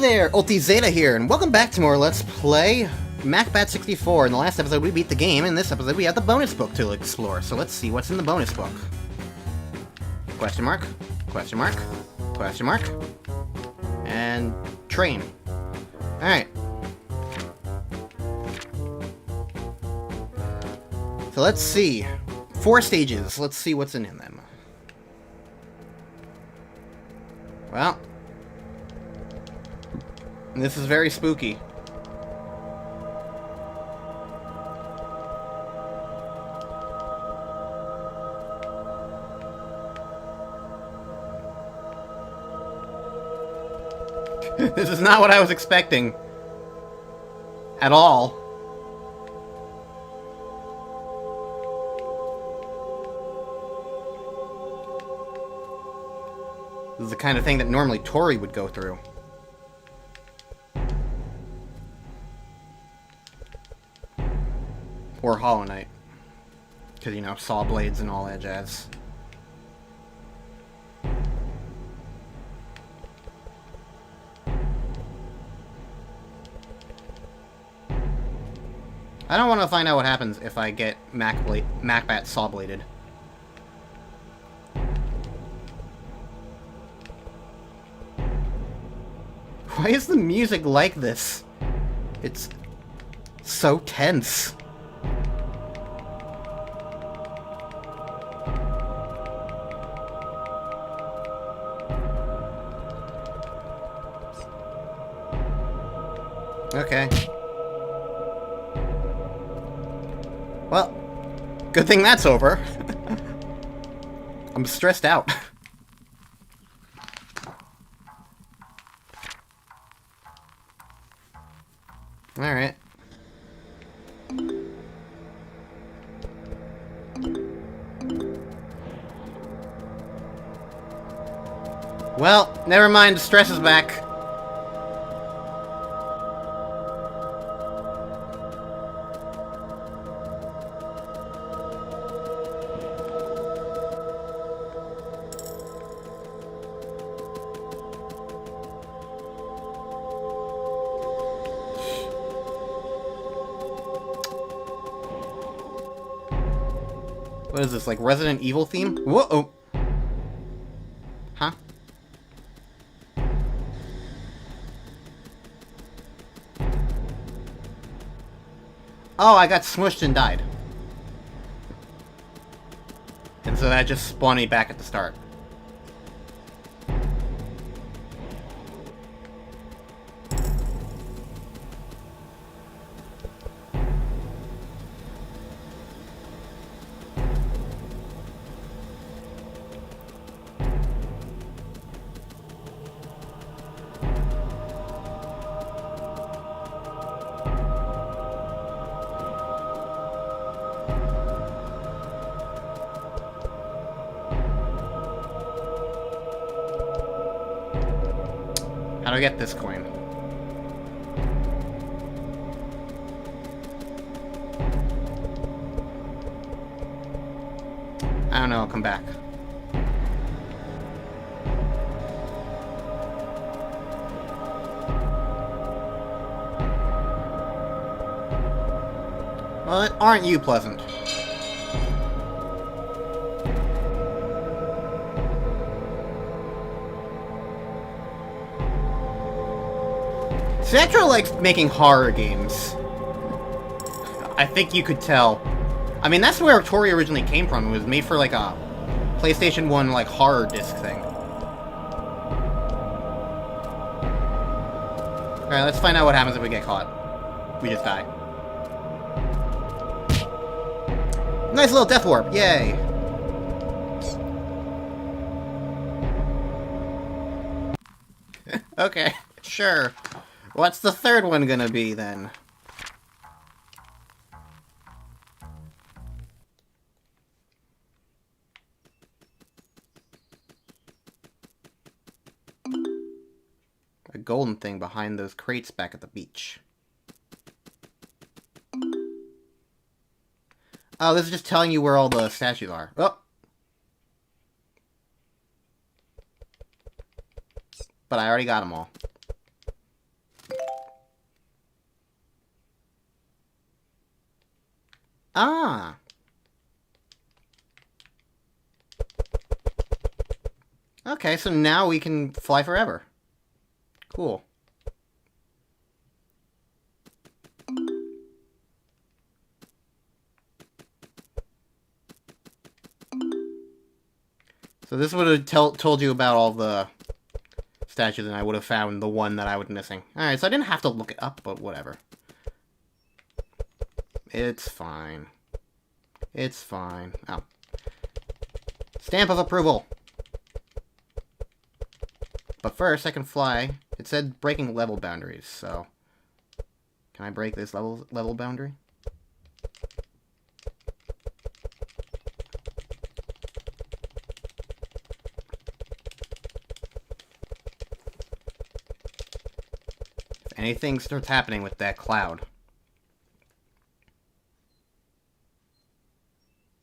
there, Ulti Zeta here, and welcome back to more Let's Play Macbat 64. In the last episode we beat the game, in this episode we have the bonus book to explore, so let's see what's in the bonus book. Question mark, question mark, question mark, and train. Alright. So let's see. 4 stages, let's see what's in them. Well, this is very spooky. This is not what I was expecting. At all. This is the kind of thing that normally Tori would go through. Or Hollow Knight. Because, you know, saw blades and all that jazz. I don't want to find out what happens if I get Macbat saw-bladed. Why is the music like this? It's so tense. Okay. Well, good thing that's over. I'm stressed out. Alright. Well, never mind, the stress is back. What is this, like Resident Evil theme? Whoa! Huh? Oh, I got smushed and died. And so that just spawned me back at the start. How do I get this coin? I don't know, I'll come back. Well, aren't you pleasant? Central likes making horror games. I think you could tell. I mean, that's where Tori originally came from. It was made for, like, a PlayStation 1, like, horror disc thing. Alright, let's find out what happens if we get caught. We just die. Nice little death warp, yay! Okay, sure. What's the third one gonna be, then? A golden thing behind those crates back at the beach. Oh, this is just telling you where all the statues are. Oh! But I already got them all. Ah! Okay, so now we can fly forever. Cool. So this would have told you about all the statues, and I would have found the one that I was missing. Alright, so I didn't have to look it up, but whatever. It's fine. It's fine. Oh. Stamp of approval! But first, I can fly. It said breaking level boundaries, so... Can I break this level boundary? If anything starts happening with that cloud...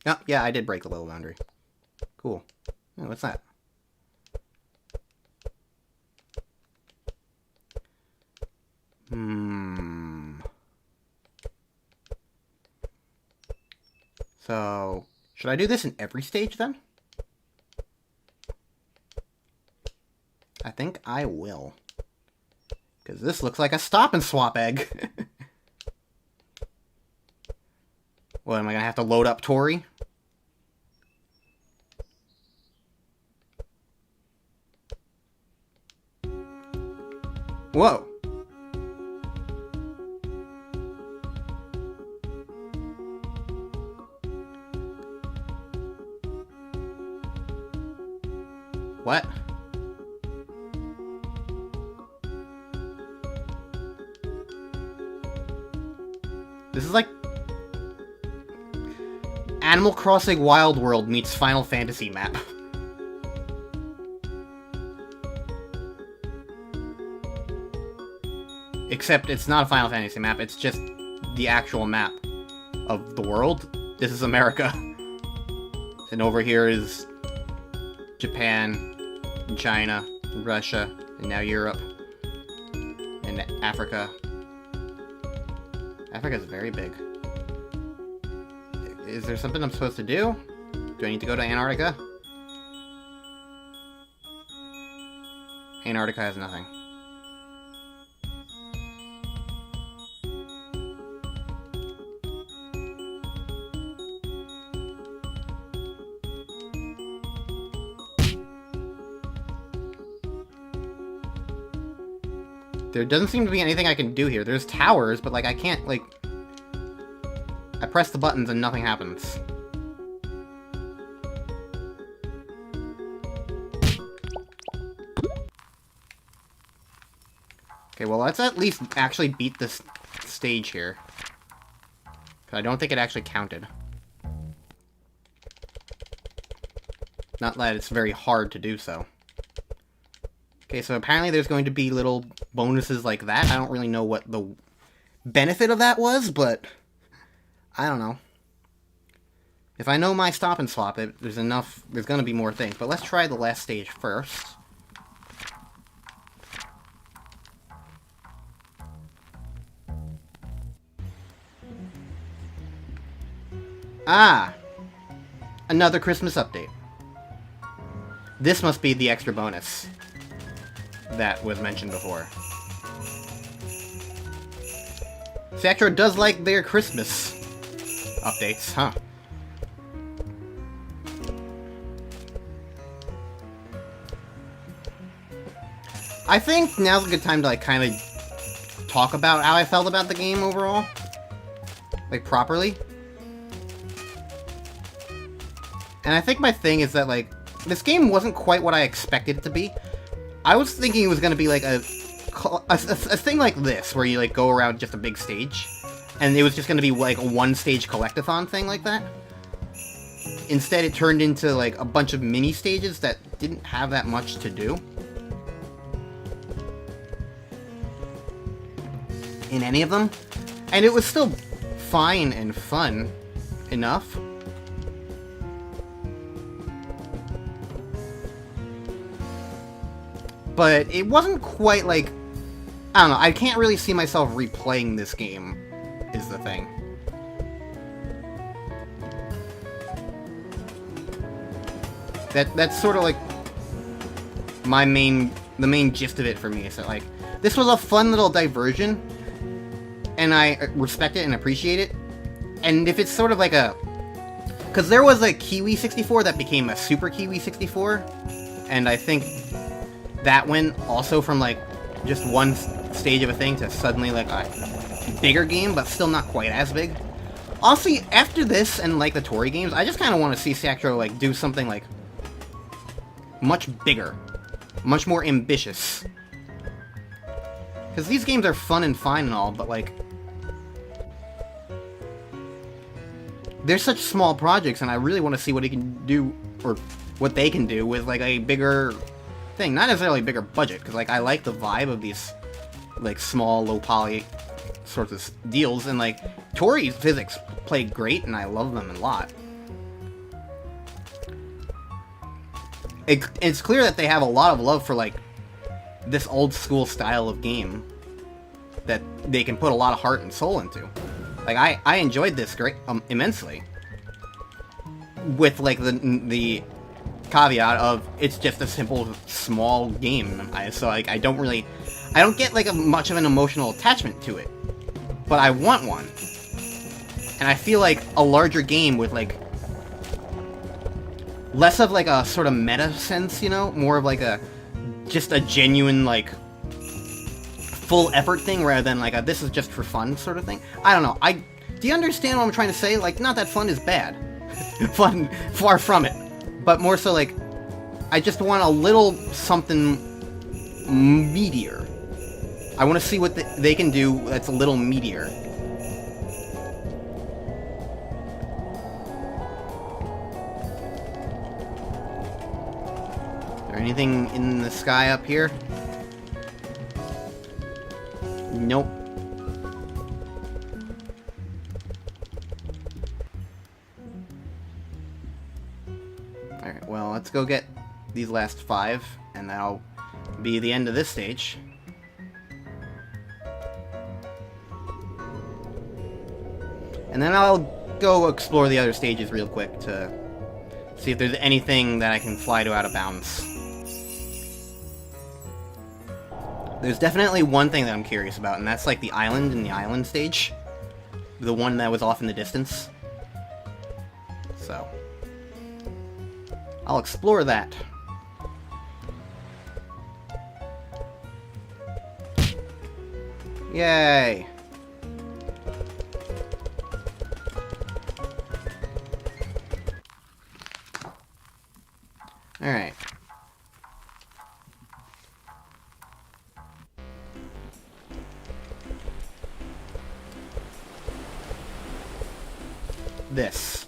Oh, yeah, I did break the level boundary. Cool. Oh, what's that? So, should I do this in every stage, then? I think I will. Because this looks like a stop-and-swap egg. What, am I gonna have to load up Tori? Whoa. What? This is like Animal Crossing Wild World meets Final Fantasy map. Except it's not a Final Fantasy map, it's just the actual map of the world. This is America. And over here is Japan, and China, and Russia, and now Europe, and Africa. Africa's very big. Is there something I'm supposed to do? Do I need to go to Antarctica? Antarctica has nothing. There doesn't seem to be anything I can do here. There's towers, but, like, I can't, like... I press the buttons and nothing happens. Okay, well, let's at least actually beat this stage here. Because I don't think it actually counted. Not that it's very hard to do so. Okay, so apparently there's going to be little bonuses like that. I don't really know what the benefit of that was, but I don't know. If I know my stop and swap, there's going to be more things. But let's try the last stage first. Ah! Another Christmas update. This must be the extra bonus that was mentioned before. Sector does like their Christmas updates, huh? I think now's a good time to, like, kind of talk about how I felt about the game overall. Like, properly. And I think my thing is that, like, this game wasn't quite what I expected it to be. I was thinking it was going to be, like, a thing like this, where you, like, go around just a big stage. And it was just going to be, like, a one-stage collectathon thing like that. Instead, it turned into, like, a bunch of mini-stages that didn't have that much to do. In any of them. And it was still fine and fun enough. But it wasn't quite like... I don't know, I can't really see myself replaying this game, is the thing. That's sort of like the main gist of it for me. So like, this was a fun little diversion, and I respect it and appreciate it. And if it's sort of like a, because there was a Kiwi 64 that became a Super Kiwi 64, and I think that went also from like just one stage of a thing to suddenly like a bigger game, but still not quite as big. Also, after this and like the Tori games, I just kind of want to see Saktro like do something like much bigger, much more ambitious. Because these games are fun and fine and all, but like, they're such small projects, and I really want to see what he can do, or what they can do with like a bigger thing. Not necessarily a bigger budget, because like I like the vibe of these like small, low poly sorts of deals, and like Tori's physics play great, and I love them a lot. It's clear that they have a lot of love for like this old school style of game that they can put a lot of heart and soul into. Like I enjoyed this immensely, with like the caveat of it's just a simple small game. So like I don't get like much of an emotional attachment to it, but I want one. And I feel like a larger game with like less of like a sort of meta sense, you know, more of like just a genuine like full effort thing rather than like a this is just for fun sort of thing. I don't know. Do you understand what I'm trying to say? Like, not that fun is bad. Fun, far from it. But more so like, I just want a little something meatier. I want to see what they can do that's a little meatier. Is there anything in the sky up here? Nope. Alright, well, let's go get these last 5, and that'll be the end of this stage. And then I'll go explore the other stages real quick to see if there's anything that I can fly to out of bounds. There's definitely one thing that I'm curious about, and that's like the island in the island stage. The one that was off in the distance. So, I'll explore that. Yay! Alright. This.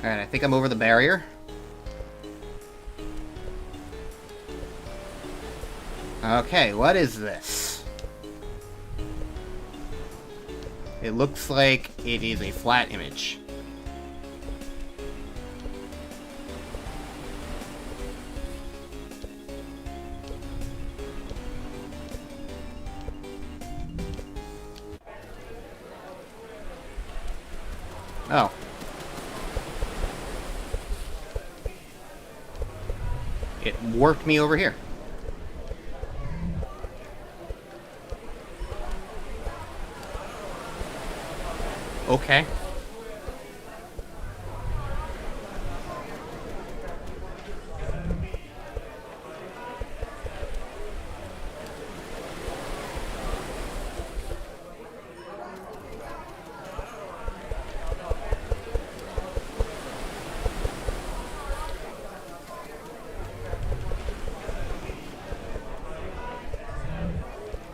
Alright, I think I'm over the barrier. Okay, what is this? It looks like it is a flat image. Oh. It warped me over here. Okay.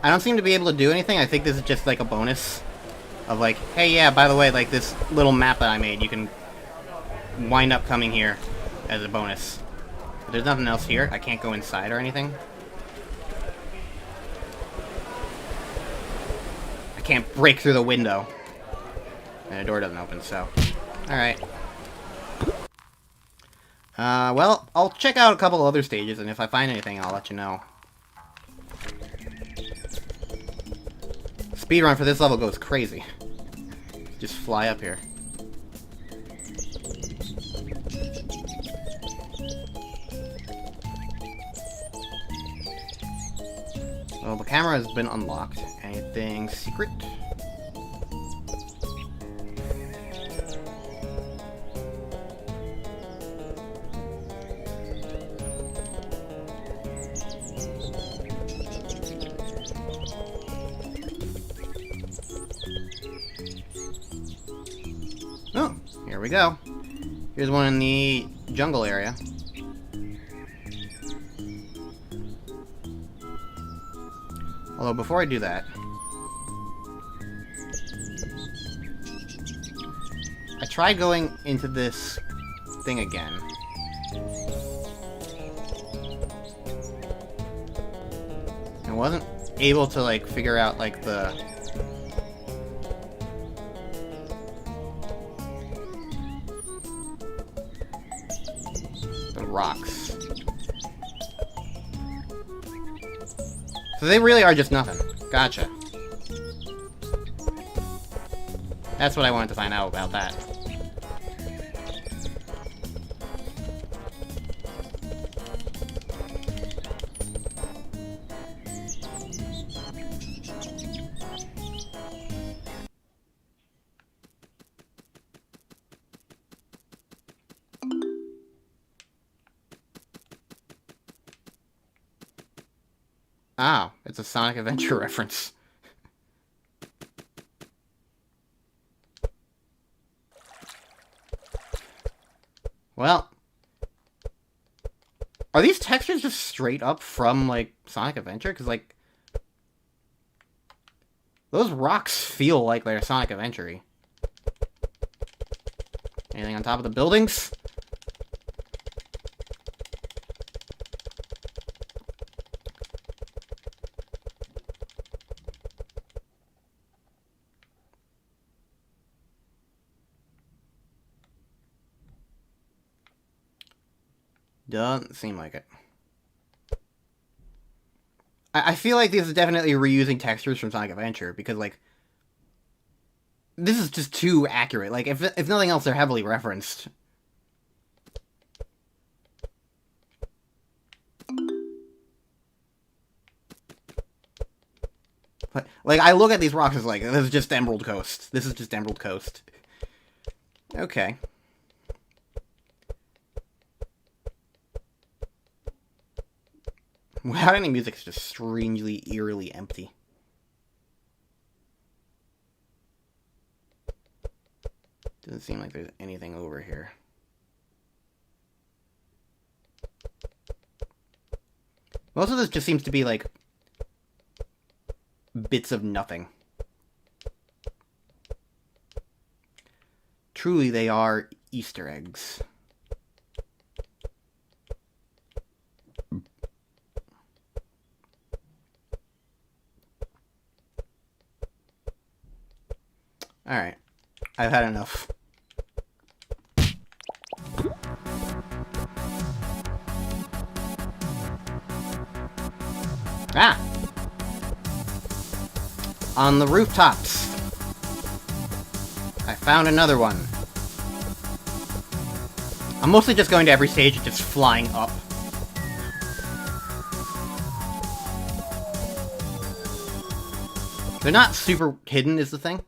I don't seem to be able to do anything. I think this is just like a bonus of like, hey, yeah, by the way, like this little map that I made, you can wind up coming here as a bonus. But there's nothing else here. I can't go inside or anything. can't break through the window. And the door doesn't open, so... Alright. Well, I'll check out a couple other stages, and if I find anything, I'll let you know. Speedrun for this level goes crazy. Just fly up here. Well, the camera has been unlocked. Anything secret? Oh, here we go. Here's one in the jungle area. Although, before I do that... I tried going into this thing again. I wasn't able to, like, figure out, like, the rocks. So they really are just nothing. Gotcha. That's what I wanted to find out about that. Oh, it's a Sonic Adventure reference. Well, are these textures just straight up from, like, Sonic Adventure? Because, like, those rocks feel like they're Sonic Adventure-y. Anything on top of the buildings? Doesn't seem like it. I feel like this is definitely reusing textures from Sonic Adventure, because, like, this is just too accurate. Like, if nothing else, they're heavily referenced. But, like, I look at these rocks as, like, this is just Emerald Coast. This is just Emerald Coast. Okay. Without any music, it's just strangely, eerily empty. Doesn't seem like there's anything over here. Most of this just seems to be, like, bits of nothing. Truly, they are Easter eggs. Alright. I've had enough. Ah! On the rooftops. I found another one. I'm mostly just going to every stage and just flying up. They're not super hidden, is the thing.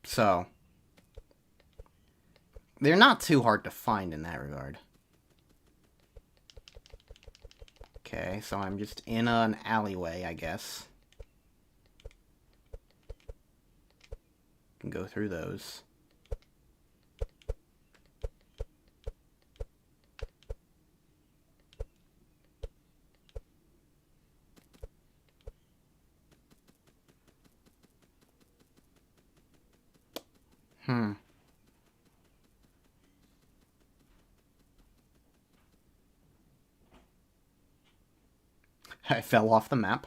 So, they're not too hard to find in that regard. Okay, so I'm just in an alleyway, I guess. Can go through those. I fell off the map.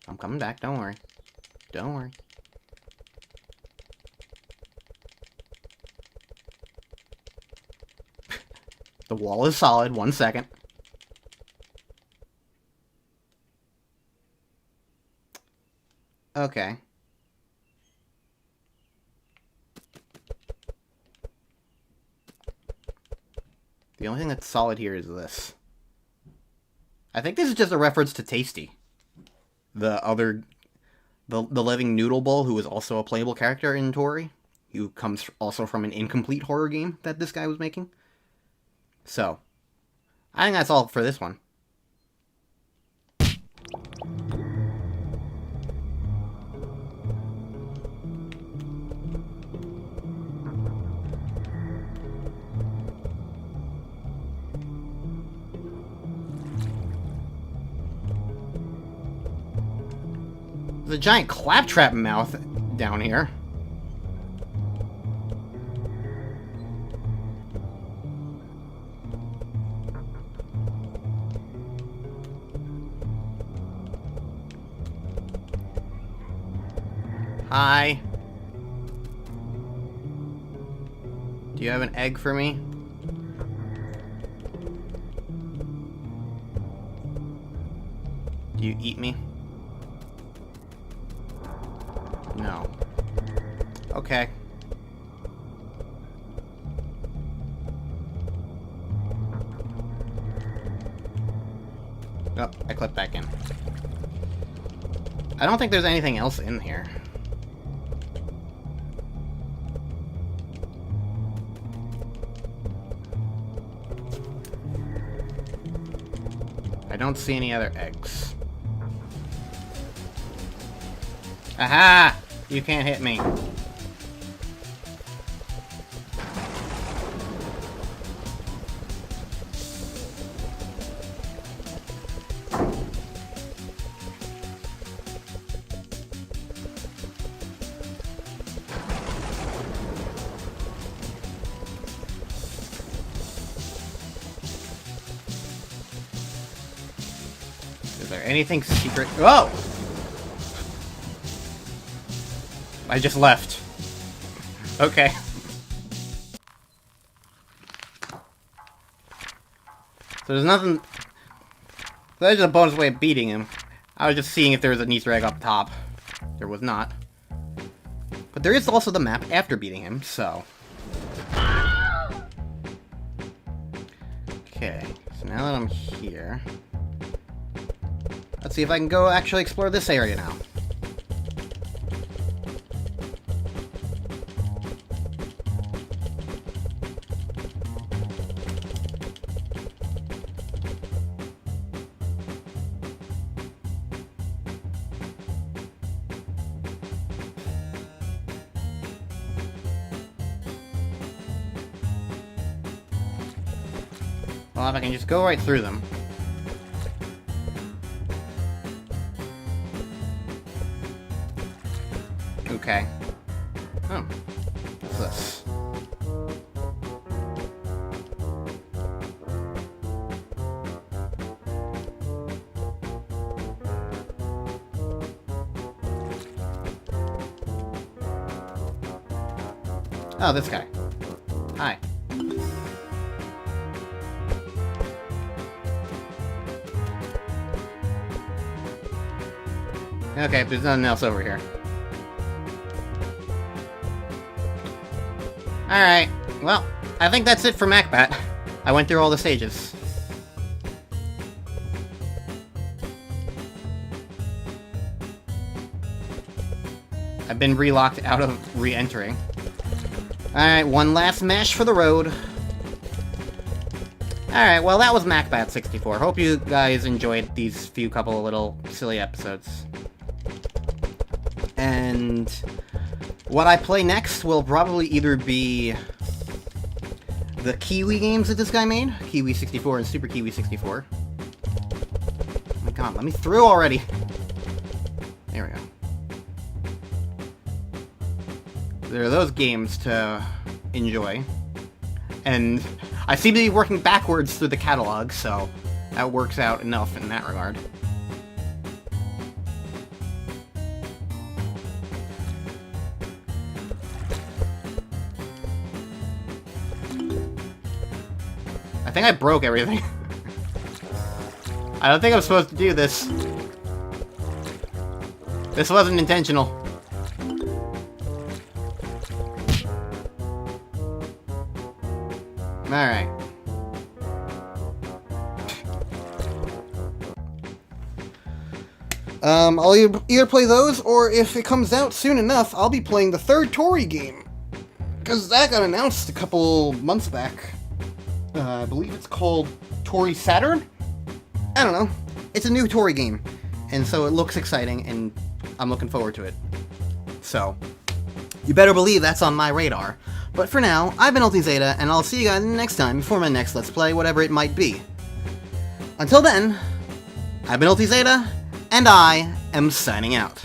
I'm coming back, don't worry. Don't worry. The wall is solid, 1 second. Okay. The only thing that's solid here is this. I think this is just a reference to Tasty. The living noodle bowl, who is also a playable character in Tori, who comes also from an incomplete horror game that this guy was making. So, I think that's all for this one. There's a giant claptrap mouth down here. Hi. Do you have an egg for me? Do you eat me? No. Okay. Oh, I clipped back in. I don't think there's anything else in here. I don't see any other eggs. Aha! You can't hit me. Is there anything secret? Oh! I just left. Okay. So there's nothing... There's a bonus way of beating him. I was just seeing if there was an Easter egg up top. There was not. But there is also the map after beating him, so... Okay, so now that I'm here... Let's see if I can go actually explore this area now. Well, if I can just go right through them. Okay. Oh. What's this? Oh, this guy. Hi. Okay, there's nothing else over here. Alright, well, I think that's it for Macbat. I went through all the stages. I've been relocked out of re-entering. Alright, one last mash for the road. Alright, well that was Macbat 64. Hope you guys enjoyed these few couple of little silly episodes. And what I play next will probably either be the Kiwi games that this guy made, Kiwi 64 and Super Kiwi 64. Oh my god, let me through already! There we go. There are those games to enjoy. And I seem to be working backwards through the catalog, so that works out enough in that regard. I think I broke everything. I don't think I'm supposed to do this. This wasn't intentional. Alright. I'll either play those, or if it comes out soon enough, I'll be playing the third Tori game. Because that got announced a couple months back. I believe it's called Tori Saturn? I don't know. It's a new Tori game. And so it looks exciting, and I'm looking forward to it. So, you better believe that's on my radar. But for now, I've been UltiZeta, and I'll see you guys next time for my next Let's Play, whatever it might be. Until then, I've been UltiZeta, and I am signing out.